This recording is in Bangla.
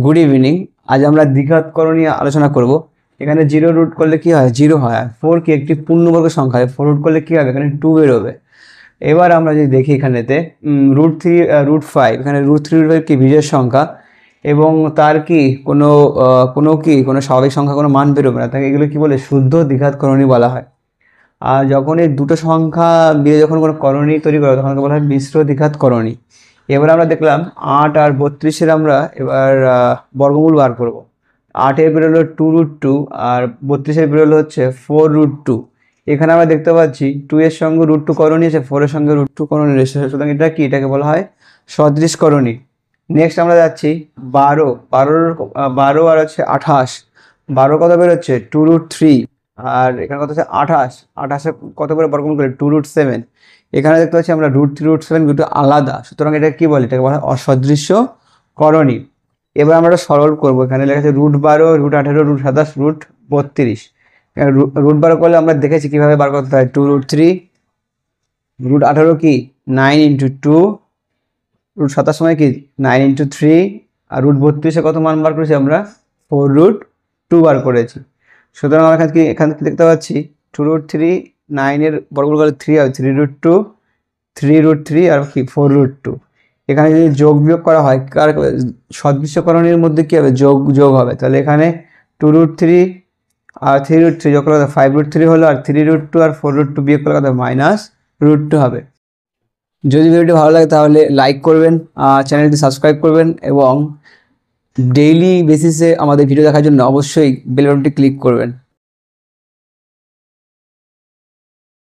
Good evening. আজ আমরা দ্বিঘাতকরণ নিয়ে আলোচনা করব। এখানে 0 রুট করলে কি হয়? 0 হয়। আর 4 কি একটি পূর্ণবর্গ সংখ্যা, 4 রুট করলে কি হবে? এখানে 2 বেরোবে। এবার আমরা যদি দেখি এখানেতে √3 √5, এখানে √3 কি বিজোড় সংখ্যা এবং তার কি কোনো স্বাভাবিক সংখ্যা কোনো মান বেরোবে না, তাকে এগুলো কি বলে? শুদ্ধ দ্বিঘাতকরণী বলা হয়। আর যখন এই দুটো সংখ্যা দিয়ে যখন কোনো করণী তৈরি করে তখন বলা হয় মিশ্র দ্বিঘাতকরণী। এবার আমরা দেখলাম 8 আর 32-এর আমরা এবার বর্গমূল বার করব। 8-এর বেরোলো 2√2 আর 32-এর বেরোলো হচ্ছে 4√2। এখানে আমরা দেখতে পাচ্ছি 2 এর সঙ্গে √2 করণী আছে, 4 এর সঙ্গে √2 করণী রয়েছে, সুতরাং এটা কি? এটাকে বলা হয় সদৃশ করণী। নেক্সট আমরা যাচ্ছি 12 আর হচ্ছে 28। 12 কত বেরোচ্ছে? 2√3 আর এখানে কত হচ্ছে 28। 28 কত করে বর্গমূল করে? 2√7। এখানে দেখতে পাচ্ছি আমরা √3 √7 দুটো আলাদা, সুতরাং এটা কি বলে? এটাকে বলা হয় অসদৃশ্য করণী। এবার আমরা সরল করবো। এখানে লেখা আছে √12 √18 √27 √32। √12 করলে আমরা দেখেছি কিভাবে বার করতে হয়। 2√3 √18 কি 9 × 2, √27 সময় কি 9 × 3 আর √32-এ কত মান বার করেছি আমরা? 4√2 বার করেছি। সুতরাং আমরা এখানে কি দেখতে পাচ্ছি? 2√3, 9-এর বর্গমূল করলে 3 হবে, 3√2, 3√3 আর কি 4√2। এখানে যদি যোগ বিয়োগ করা হয় কার সদৃশ্যকরণের মধ্যে কি হবে? যোগ হবে। তাহলে এখানে 2√3 আর 3√3 যোগ করলে 5√3 হলো, আর 3√2 আর 4√2 বিয়োগ করলে কত? -√2 হবে। যদি ভিডিওটি ভালো লাগে তাহলে লাইক করবেন, চ্যানেলটি সাবস্ক্রাইব করবেন এবং ডেইলি বেসিসে আমাদের ভিডিও দেখার জন্য অবশ্যই বেল বাটনটি ক্লিক করবেন।